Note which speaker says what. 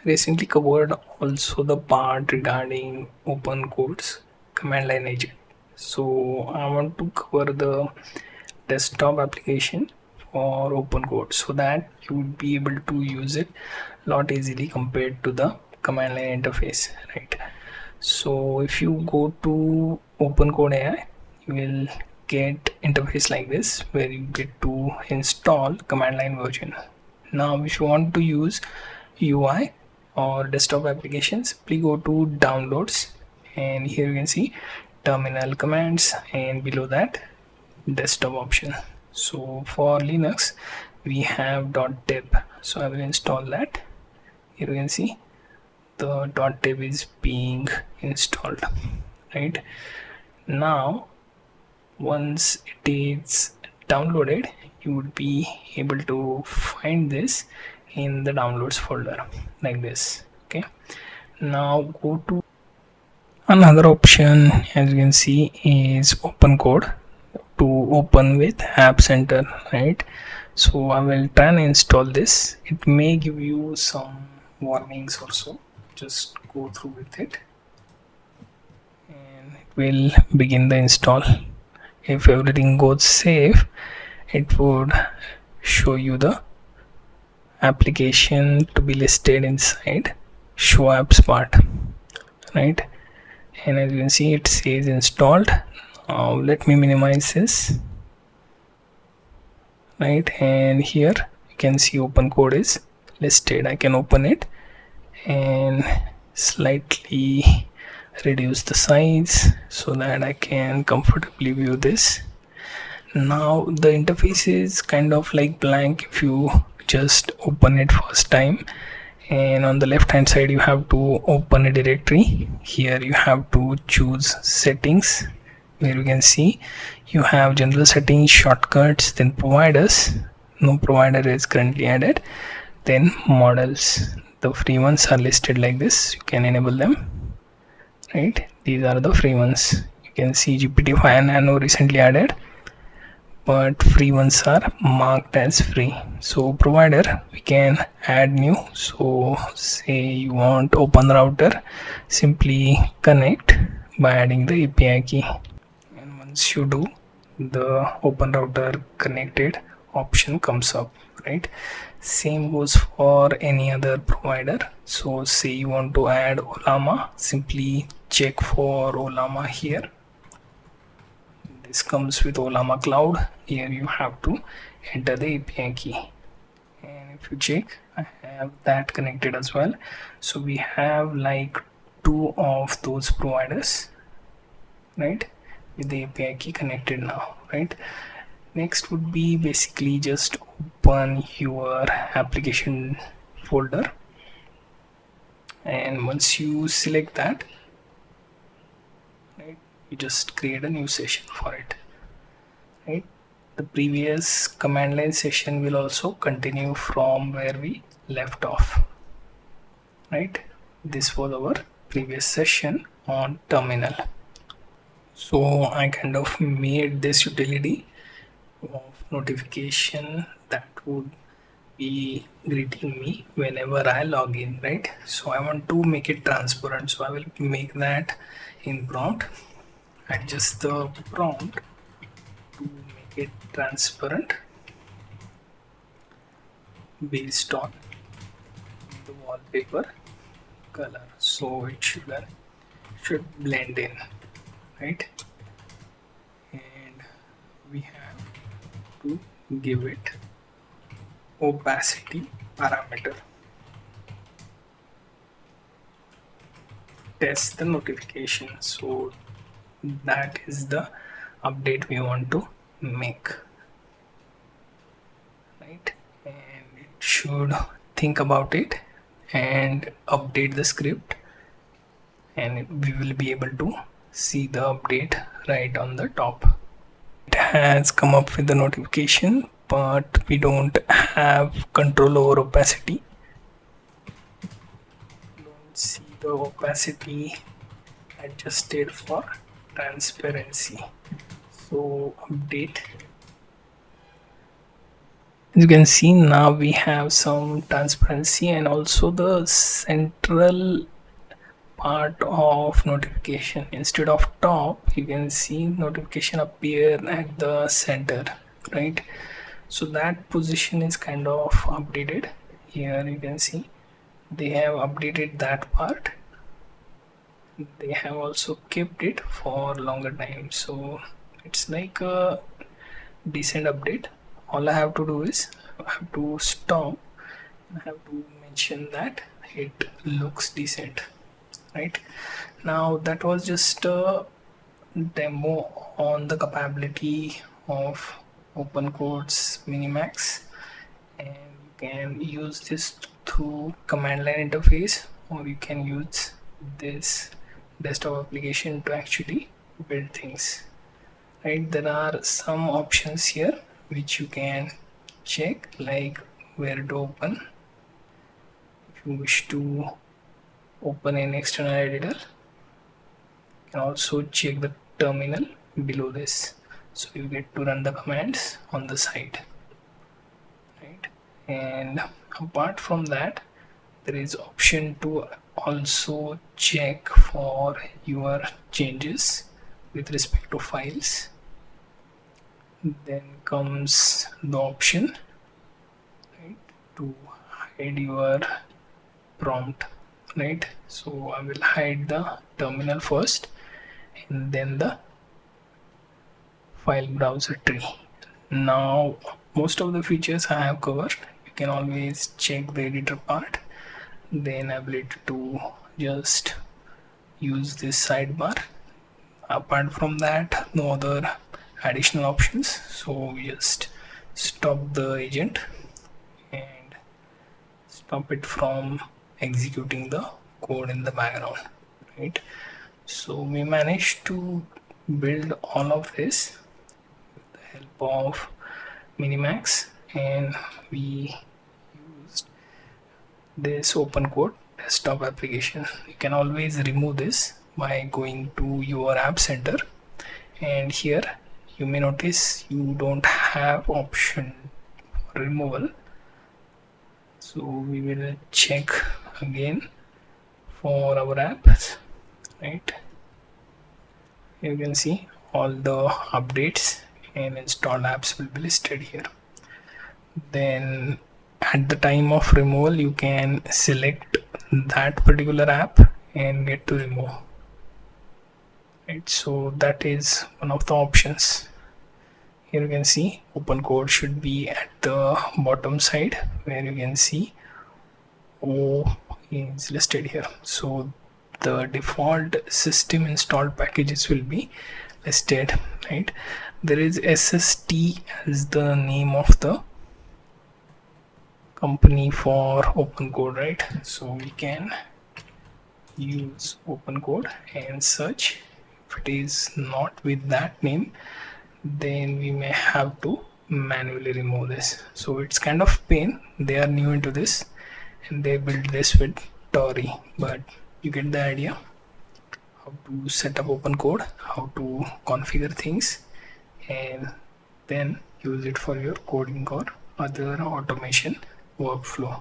Speaker 1: recently covered also the part regarding Opencode's command line agent. So I want to cover the desktop application for Opencode so that you would be able to use it a lot easily compared to the command line interface, right? So if you go to Opencode AI, you will get interface like this where you get to install command line version. Now if you want to use UI or desktop applications, simply go to downloads, and here you can see terminal commands, and below that desktop option. So for Linux we have .deb, so I will install that. Here you can see the .deb is being installed, right? Now once it is downloaded, you would be able to find this in the downloads folder like this. Okay, now go to another option. As you can see is Opencode to open with App Center, right? So I will try and install this. It may give you some warnings or so, just go through with it and it will begin the install. If everything goes safe, it would show you the application to be listed inside show apps part, right? And as you can see, it says installed. Let me minimize this, right? And here you can see Opencode is listed. I can open it and slightly reduce the size so that I can comfortably view this. Now the interface is kind of like blank if you just open it first time, and on the left hand side you have to open a directory. Here you have to choose settings, where you can see you have general settings, shortcuts, then providers. No provider is currently added. Then models, the free ones are listed like this. You can enable them, right? These are the free ones. You can see GPT-5 Nano recently added, but free ones are marked as free. So provider, we can add new. So say you want open router, simply connect by adding the API key, and once you do, the open router connected option comes up, right? Same goes for any other provider. So say you want to add Olama, simply check for Olama here. This comes with Olama Cloud. Here you have to enter the API key, and if you check, I have that connected as well. So we have like 2 of those providers, right, with the API key connected now, right? Next would be basically just open your application folder, and once you select that, right, you just create a new session for it, right? The previous command line session will also continue from where we left off, right? This was our previous session on terminal. So I kind of made this utility of notification that would be greeting me whenever I log in, right? So I want to make it transparent, so I will make that in prompt. Adjust the prompt to make it transparent based on the wallpaper color, so it should blend in, right? And we have to give it opacity parameter. Test the notification, so that is the update we want to make, right? And it should think about it and update the script, and we will be able to see the update right on the top. It has come up with the notification, but we don't have control over opacity. Don't see the opacity adjusted for transparency. So update As you can see, now we have some transparency, and also the central part of notification, instead of top, you can see notification appear at the center, right? So that position is kind of updated. Here you can see they have updated that part. They have also kept it for longer time, so it's like a decent update. All I have to do is I have to stop. I have to mention that it looks decent, right? Now that was just a demo on the capability of Opencode's Minimax, and you can use this through command line interface, or you can use this desktop application to actually build things, right? There are some options here which you can check, like where to open. If you wish to open an external editor, you can also check the terminal below this, so you get to run the commands on the side, right? And apart from that, there is option to also check for your changes with respect to files. Then comes the option, right, to hide your prompt, right? So I will hide the terminal first and then the file browser tree. Now most of the features I have covered. You can always check the editor part, then ability to just use this sidebar. Apart from that, no other additional options, so we just stop the agent and stop it from executing the code in the background, right? So we managed to build all of this with the help of Minimax, and we used this Opencode desktop application. You can always remove this by going to your app center, and here you may notice you don't have option for removal, so we will check again for our apps, right? You can see all the updates and installed apps will be listed here. Then at the time of removal, you can select that particular app and get to remove, right? So that is one of the options. Here you can see Opencode should be at the bottom side, where you can see O is listed here. So the default system installed packages will be listed, right? There is SST as the name of the company for Opencode, right? So we can use Opencode and search. If it is not with that name, then we may have to manually remove this. So it's kind of pain. They are new into this and they built this with Tori, but you get the idea how to set up Opencode, how to configure things, and then use it for your coding or other automation workflow.